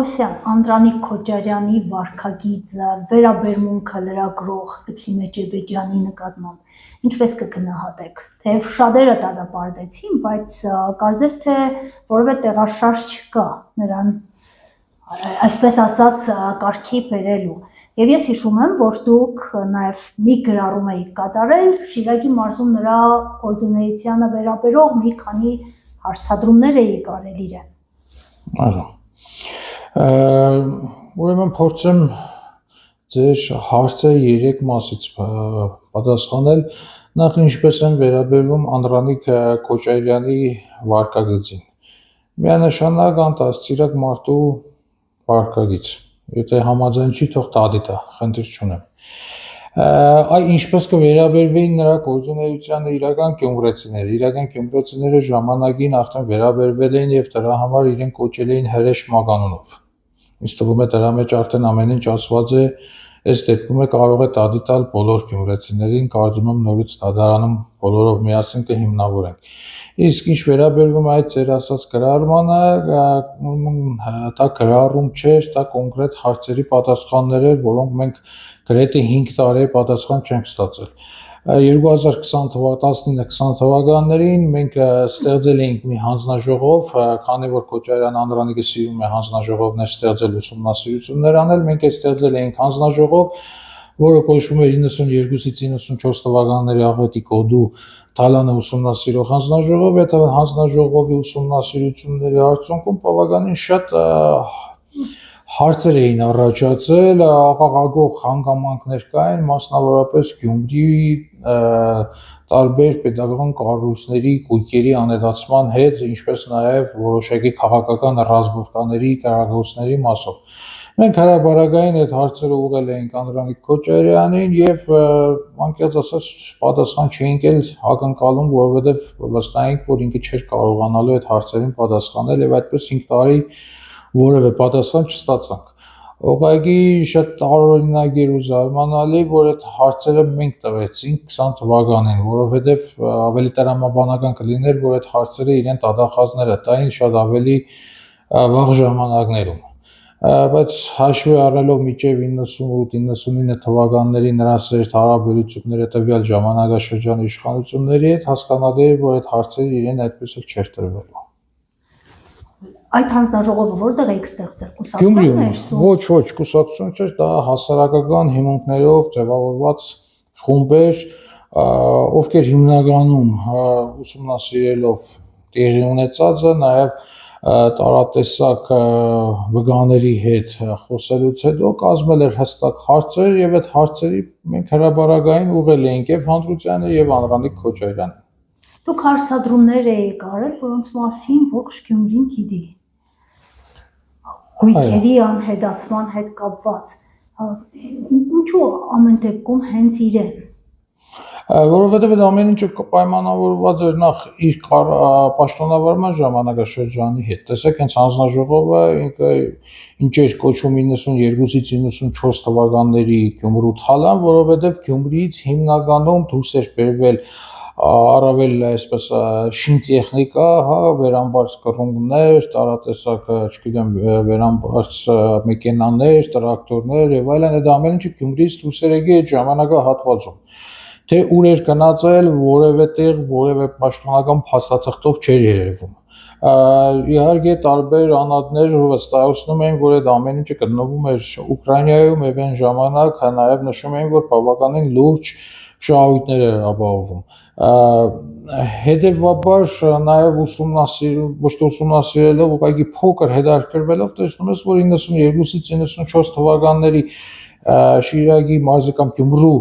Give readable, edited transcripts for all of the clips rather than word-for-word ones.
Պողոսյան, Անդրանիկ Քոչարյանի վարքագիծը, վերաբերմունքը լրագրող Լպսի Մեջեբեջյանի նկատմամբ ինչպես կգնահատեք, թեև շատերը դատապարտեցին, բայց կարծես թե որևէ տեղաշարժ չկա նրան, այսպես ասած, կարգի բերելու։ Եվ ես հիշում եմ, որ դուք նաև մի գրառում եք կատարել Շիրակի մարզում նրա գործունեությանը վերաբերող մի քանի հարցադրումներ եք արել իրեն։ Այո։ Ուրեմն փորձեմ ձեր հարցը 3 մասից պատասխանել։ Նախ ինչպես են վերաբերվում Անդրանիկ Քոչարյանի վարքագծին։ Միանշանակ անտեսցիրակ մարդու վարքագիծ։ Եթե համաձայն չի, թող դադիտա, խնդիր չունեմ։ Այ ինչպես կվերաբերվեին նրա գործունեությանը իրական գյումրեցիները ժամանակին արդեն վերաբերվել էին եւ դրա համար իրեն կոչել էին հրեշ մականունով։ Ինձ թվում է դրա մեջ արդեն ամեն ինչ ասված է, այս դեպքում կարող է դադիտալ բոլոր գյումրեցիներին, կարծում եմ նորից դատարանում բոլորով միասին կհիմնավորենք։ Իսկ ինչ վերաբերվում է այդ ձեր ասած գրառմանը, դա գրառում չէր, դա կոնկրետ հարցերի պատասխաններ էր, որոնք մենք գրեթե 5 տարի պատասխան չենք ստացել։ 2019-20 թվականներին մենք ստեղծել էինք մի հանձնաժողով, քանի որ Քոչարյան Անդրանիկը սիրում է հանձնաժողովներ ստեղծել, ուսումնասիրություններ անել, մենք ստեղծել էինք հանձնաժողով, որը կոչվում էր 92-ից 94 թվականների աղետի կոդու Թալանը ուսումնասիրող հանձնաժողով, այդ հանձնաժողովի ուսումնասիրությունների արդյունքում բավականին շատ հարցեր էին առաջացել, աղաղակող հանգամանքներ կային, մասնավորապես Գյումրիի տարբեր պետական կառույցների գույքերի անելացման հետ, ինչպես նաև որոշակի քաղաքական ռազմորկաների կառավարությունների մասով։ Մենք հրաբարակային այդ հարցերը ուղղել էինք Անդրանիկ Քոչարյանին եւ անկեղծ ասած պատասխան չէինք էլ ակնկալում, որովհետեւ վստահ էինք, որ ինքը չէր կարողանալու այդ հարցերին պատասխանել եւ այդպես 5 տարի որևէ պատասխան չստացանք։ Ուղղակի շատ տարօրինակ ու զարմանալի, որ այդ հարցերը մենք տվեցինք 20 թվականին, որովհետեւ ավելի տրամաբանական կլիներ, որ այդ հարցերը իրեն տվյալները տային շատ ավելի վաղ ժամանակներում։ Բայց հաշվի առնելով մինչև 98-99 թվականների նրա սերտ հարաբերությունները տվյալ ժամանակաշրջանի իշխանությունների հետ հասկանալի է, որ այդ հարցերը իրեն այդպես էլ չէր տրվելու։ Այդ հանձնաժողովը որտեղ եք ստեղծել, կուսակցությունն էր։ Ոչ, կուսակցություն չէր, դա հասարակական հիմունքներով ձևավորված խումբեր, ովքեր հիմնականում ուսումնասիրելով տեղի ունեցածը, նաև տարատեսակ վկաների հետ խոսելուց հետո կազմել էր հստակ հարցեր եւ այդ հարցերի մենք հրաբարակային ուղղել էինք եւ Հանդրուտյանը եւ Անդրանիկ Քոչարյանին։ Դուք հարցադրումներ եք արել, որոնց մասին ողջ Գյումրին գիտի։ Գույքերի անհետացման հետ կապված։ Ինչու ամեն դեպքում հենց իրեն։ Որովհետև այդ ամեն ինչը պայմանավորված էր նախ իր պաշտոնավարման ժամանակաշրջանի հետ։ Տեսեք, հենց հանձնաժողովը ինքը ինչ էր կոչվում 92-ից 94 թվականների Գյումրու Թալան, որովհետև Գյումրիից հիմնականում դուրս էր բերվել առավել այսպես շինտեխնիկա, հա, վերամբարձ կռունգներ, տարատեսակ, չգիտեմ, վերամբարձ մեքենաներ, տրակտորներ եւ այլն, այդ ամեն ինչը Գյումրիից դուրս էր եկել այդ ժամանակահատվածում։ Թե ուր էր գնացել, որևէ տեղ, որևէ պաշտոնական փաստաթղթով չէր երևում։ Իհարկե տարբեր անհատներ վստահեցնում էին, որ այդ ամեն ինչը գտնվում էր Ուկրաինայում եւ այն ժամանակ նաեւ նշում էին, որ բավականին լուրջ շահույթներ էր ապահովում։ Հետևաբար նաեւ ոչ թե ուսումնասիրելով, ուղղակի փոքր հետաքրքրվելով տեսնում ես, որ 92-ից 94 թվականների Շիրակի մարզի կամ Գյումրու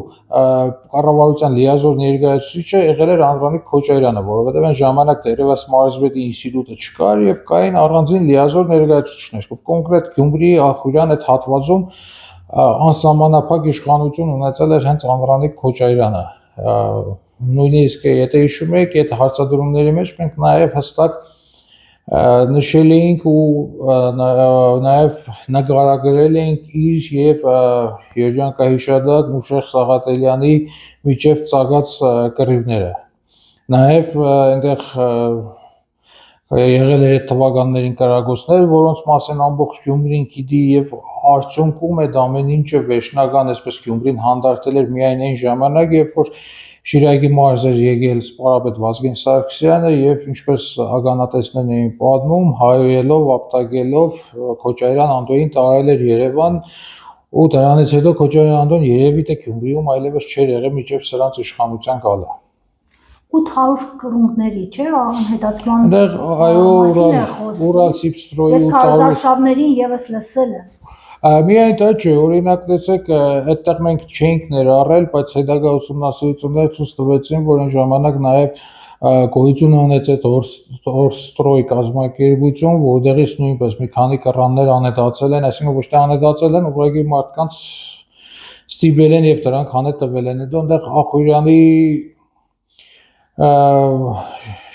կառավարության լիազոր ներկայացուցիչը եղել էր Անդրանիկ Քոչարյանը, որովհետև այն ժամանակ դեռևս մարզպետի ինստիտուտը չկար եւ կային առանձին լիազոր ներկայացուցիչներ, ով կոնկրետ Գյումրիի Ախուրյան այդ հատվածում անսահմանափակ իշխանություն ունեցել էր հենց Անդրանիկ Քոչարյանը։ Նույնիսկ եթե հիշում եք, այդ հարցադրումների մեջ մենք նաեւ հստակ նշել էինք ու նաև նկարագրել էինք իր եւ երջանկահիշադակ Մուշեղ Սաղաթելյանի միջև ծագած կռիվները։ Նաև այնտեղ եղել էր այդ թվականներին կրակոցներ, որոնց մասին ամբողջ Գյումրին գիտի եւ արդյունքում այդ ամեն ինչը վերջնական այսպես Գյումրին հանդարտել էր միայն այն ժամանակ, երբ որ Շիրակի մարզ էր եկել սպարապետ Վազգեն Սարգսյանը եւ ինչպես ականատեսներն էին պատմում, հայոյելով, ապտակելով Քոչարյան Անդոյին տարել էր Երևան ու դրանից հետո Քոչարյան Անդոն երևի թե Գյումրիում այլևս չէր եղել միջև սրանց իշխանության գալը 800 կռունկների, չէ, անհետացման Այնտեղ այո Ուրալսիբստրոյի 800 արշավներին եւս լսել եմ Միայն դա չէ, օրինակ տեսեք, այդտեղ մենք չենք ներառել, բայց հետագա ուսումնասիրությունները ցույց տվեցին, որ այն ժամանակ նաև գոյություն ունեց այդ Օրստրոյ կազմակերպություն, որտեղից նույնպես մի քանի կռաններ անհետացել են, այսինքն ոչ թե անհետացել են, ուղղակի մարդկանց ստիպել են եւ դրանք հանել տվել են։ Հետո այնտեղ Ախուրյանի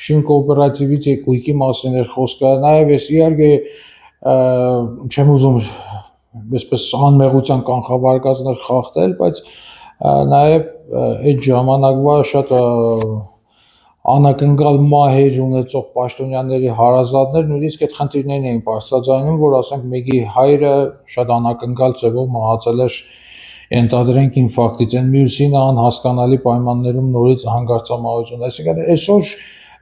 շինկոոպերատիվից եկույքի մասին էր խոսքը, նաև ես իհարկե չեմ ուզում այսպես անմեղության կանխավարկածներ խախտել, բայց նաև այդ ժամանակվա շատ անակնկալ մահեր ունեցող պաշտոնյաների հարազատներ նույնիսկ այդ խնդիրներն էին բարձրաձայնում, որ ասենք մեկի հայրը շատ անակնկալ ձևով մահացել էր ենթադրենք ինֆարկտից, այն մյուսին անհասկանալի պայմաններում նորից հանգարցամահություն, այսինքն այսօր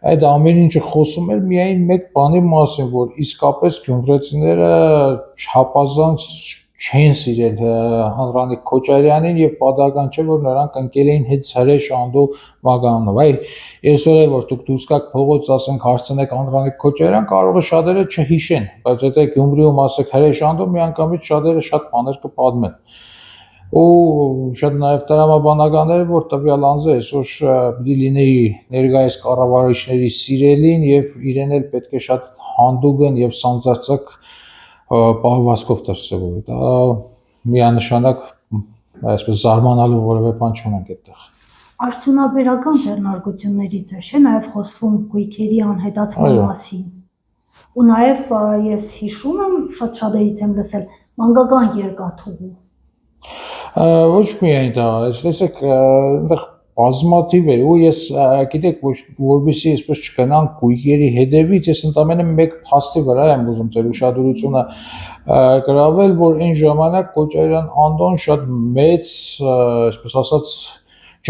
այդ ամեն ինչը խոսում էր միայն մեկ բանի մասին, որ իսկապես գյումրեցիները չափազանց չեն սիրել Անդրանիկ Քոչարյանին եւ պատահական չէ որ նրանք ընկել էին հետ Հրեշ Անդո Մագանով։ Այ այսօր է որ դուք դուրս գաք փողոց ասենք հարցնեք Անդրանիկ Քոչարյան, կարող է շատերը չհիշեն, բայց եթե Գյումրիում ասեք Հրեշ Անդո, միանգամից շատերը շատ բաներ կպատմեն։ Ու շատ նաև տրամաբանական էր, որ տվյալ անձը այսօր պիտի լինի ներկայիս կառավարիչների սիրելին եւ իրեն էլ պետք է շատ հանդուգն եւ սանձարձակ պահվածքով դրսևորի։ Դա միանշանակ այսպես զարմանալու որևէ բան չունենք այդտեղ։ Արդյունաբերական ձեռնարկություններից է, չէ՞, նաև խոսվում գույքերի անհետացման մասին։ Ու նաև ես հիշում եմ, շատ շատերից եմ լսել մանկական երկաթուղու Ոչ միայն դա, տեսեք, այնտեղ բազմաթիվ էր, ու ես գիտեք, որպեսզի այսպես չգնանք գույքերի հետևից, ես ընդամենը մեկ փաստի վրա եմ ուզում ձեր ուշադրությունը գրավել, որ այն ժամանակ Քոչարյան Անդոն շատ մեծ, այսպես ասած,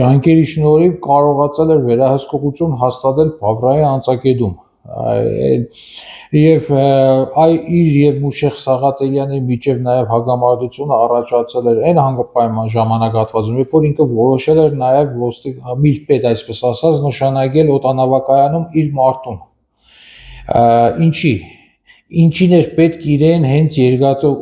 ջանքերի շնորհիվ կարողացել էր վերահսկողություն հաստատել Բավրայի անցակետում։ Եվ իր եւ Մուշեղ Սաղաթելյանի միջև նաեւ հագամարտությունը առաջացել էր այն հանգապայման ժամանակահատվածում, երբ որ ինքը որոշել էր նաեւ միլպետ, այսպես ասած, նշանակել օտանավակայանում իր մարտուն։ Ինչին էր պետք իրեն հենց երկաթը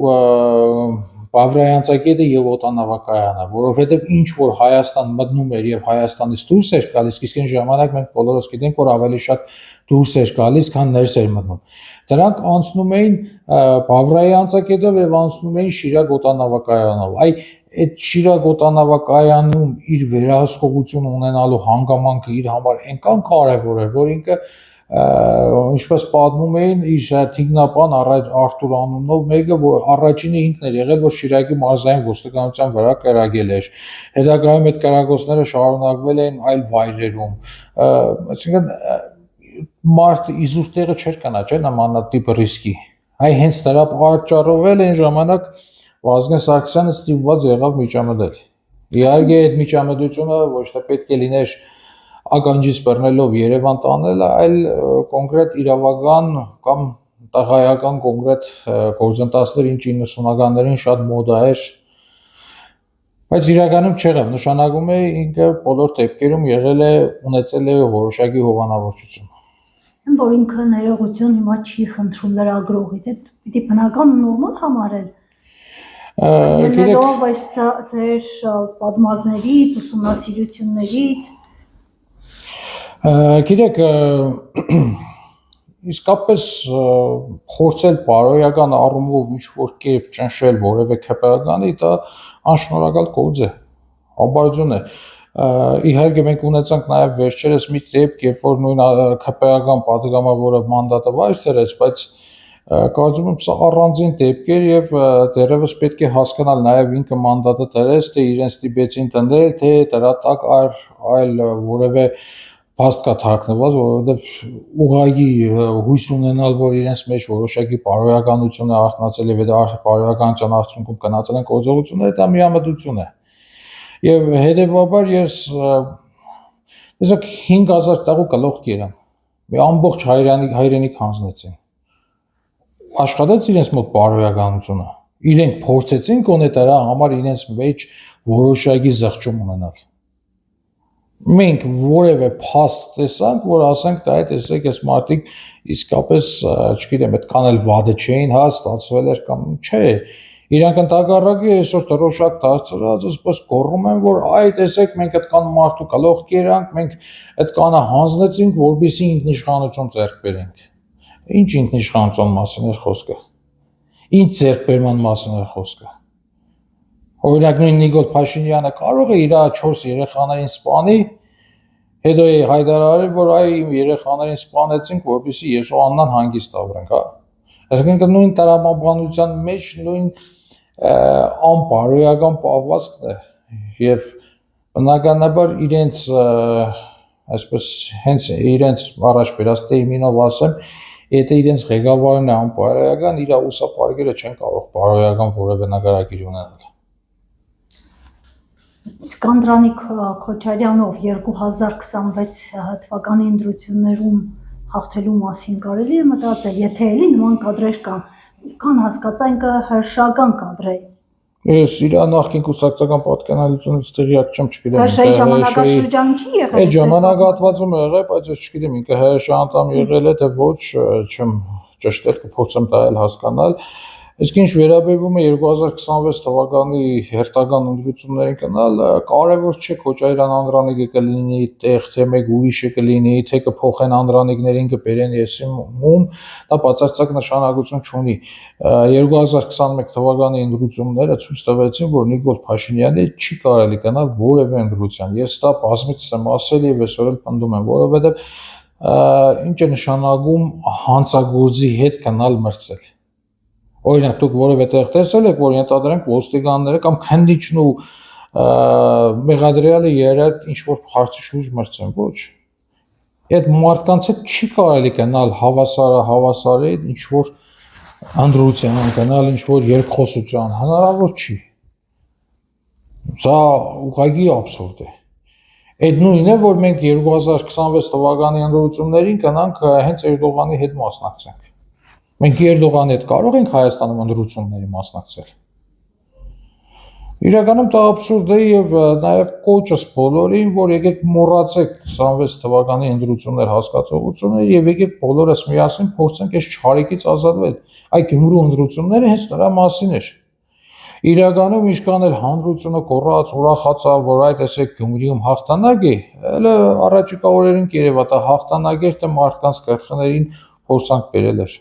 Բավրայի անցակետը եւ օտանավակայանը, որովհետեւ ինչ որ Հայաստան մտնում էր եւ Հայաստանից դուրս էր գալիս, իսկ այն ժամանակ մենք բոլորս գիտենք, որ ավելի շատ դուրս էր գալիս, քան ներս էր մտնում։ Դրանք անցնում էին Բավրայի անցակետով եւ անցնում էին Շիրակ օտանավակայանով։ Այդ Շիրակ օտանավակայանում իր վերահսկողություն ունենալու հանգամանքը իր համար այնքան կարեւոր էր, որ ինքը ինչպես պատմում էին իր թիկնապան Արտուր անունով մեկը, որ առաջինը ինքն էր եղել, որ Շիրակի մարզային ոստիկանության վրա կրակել էր։ Հետագայում այդ կրակոցները շարունակվել են այլ վայրերում։ Այսինքն մարդ իզուր տեղը չէր կանա, չէ՞, նմանատիպ ռիսկի։ Հենց դրա պատճառով էլ այն ժամանակ Վազգեն Սարգսյանը ստիպված եղավ միջամտել։ Իհարկե այդ միջամտությունը ոչ թե պետք է լիներ ականջից բռնելով Երևան տանելը, այլ կոնկրետ իրավական կամ տղայական կոնկրետ գործընթացներ, ինչ 90-ականներին շատ մոդա էր, բայց իրականում չեղավ, նշանակում է ինքը բոլոր դեպքերում եղել է ունեցել է որոշակի հովանավորչություն։ Որ ինքը ներողություն հիմա չի խնդրում լրագրողից, այդ պիտի բնական ու նորմալ համարել։ Ելնելով այս ձեր պատմածներից, ուսումնասիրություններից Գիտեք, իսկապես փորձել բարոյական առումով ինչ-որ կերպ ճնշել որևէ քպեականի, դա անշնորհակալ գործ է, ապարդյուն է։ Իհարկե մենք ունեցանք նաև վերջերս մի դեպք, երբ որ նույն քպեական պատգամավորը մանդատը վայր դրեց, բայց կարծում եմ սա առանձին դեպք էր եւ դեռևս պետք է հասկանալ նաև ինքը մանդատը դրեց, թե իրեն ստիպեցին տնտել, թե դրա տակ այլ որևէ փաստ կա թարգնված, որովհետև ուղղակի հույս ունենալ, որ իրենց մեջ որոշակի բարոյականություն է արտնացել եւ այդ բարոյականության արդյունքում գնացել են գործողությունները, դա միամտություն է։ Եվ հետեւաբար ես 5000 տաղու գլուխ կերան։ Մի ամբողջ հայրենիք հանձնեցին։ Աշխատեց իրենց մոտ բարոյականությունը։ Իրենք փորձեցին գոնե դրա համար իրենց մեջ որոշակի զղջում ունենալ։ Մենք որևէ փաստ տեսանք, որ ասենք դա է, տեսեք, այս մարդիկ իսկապես, չգիտեմ, այդքան էլ վադը չէին, հա, ստացվել էր կամ չէ։ Իրանք ընդհակառակը այսօր դրոշակ դարձրած, ասես գոռում են, որ այ տեսեք, մենք այդքան մարդու գլուխ կերանք, մենք այդքանը հանձնեցինք, որպեսզի ինքնիշխանություն ձեռք բերենք։ Ինչ ինքնիշխանության մասին է խոսքը։ Ինչ ձեռքբերման մասին է խոսքը։ Օրինակ նույն Նիկոլ Փաշինյանը կարող է իր 4 երեխաներին սպանի, հետո հայտարարել, որ այ իմ երեխաներին սպանեցինք, որպեսզի ես ու Աննան հանգիստ ապրենք, հա։ Այսինքն նույն տրամաբանության մեջ նույն անբարոյական պահվածքն է եւ բնականաբար իրենց այսպես հենց իրենց առաջ բերած տերմինով ասեմ, եթե իրենց ղեկավարն է անբարոյական, իր ուսապարկերը չեն կարող բարոյական որևէ նկարագիր ունենալ։ Իսկ Անդրանիկ Քոչարյանով 2026 թվականի ընտրություններում հաղթելու մասին կարելի է մտածել, եթե էլի նման կադրեր կան հասկացա ինքը հրշական կադրեր։ Ես իր նախկին կուսակցական պատկանելությունից տեղյակ չեմ, չգիտեմ։ ՀՇ-ի ժամանակաշրջանում չի եղել։ Այդ ժամանակահատվածում եղել, բայց ես չգիտեմ, ինքը ՀՇ անդամ եղել է, թե ոչ, չեմ ճշտել, կփորձեմ դա էլ հասկանալ։ Իսկ ինչ վերաբերվում է 2026 թվականի հերթական ընտրություններին գնալ, կարևոր չէ Քոչարյան Անդրանիկը կլինի տեղ, թե մեկ ուրիշը կլինի, թե կփոխեն Անդրանիկներին կբերեն եսիմում, դա բացարձակ նշանակություն չունի։ 2021 թվականի ընտրությունները ցույց տվեցին, որ Նիկոլ Փաշինյանը չի կարելի գնալ որևէ ընտրության։ Ես դա բազմիցս եմ ասել եւ այսօր էլ պնդում եմ, որովհետեւ ինչ է նշանակում հանցագործի հետ գնալ մրցել։ Օրինակ դուք որևէ տեղ տեսել եք, որ ենթադրենք ոստիկանները կամ քննիչն ու մեղադրյալը երդ ինչ որ հարցի շուրջ մրցեն, ոչ։ Այդ մարդկանց հետ չի կարելի գնալ հավասարի ինչ որ անդրության գնալ, ինչ որ երկխոսության, հնարավոր չի։ Դա ուղղակի աբսուրդ է։ Այդ նույնն է, որ մենք 2026 թվականի ընտրություններին գնանք հենց Էրդողանի հետ մասնակցենք։ Մենք Էրդողանի հետ կարող ենք Հայաստանում ընտրությունների մասնակցել։ Իրականում դա աբսուրդ է եւ նաեւ կոչս բոլորին, որ եկեք մոռացեք 26 թվականի ընտրություններ հասկացողությունը եւ եկեք բոլորս միասին փորձենք այս չարիքից ազատվել։ Այդ Գյումրու ընտրությունները հենց դրա մասին էր։ Իրականում ինչքան էլ հանրությունը կոռած, ուրախացավ, որ այդ էսեք Գյումրիում հաղթանակ է, հələ առաջիկա օրերին կերևա դա հաղթանակ էր, թե մարդկանց կրխներին փորձանք բերել էր։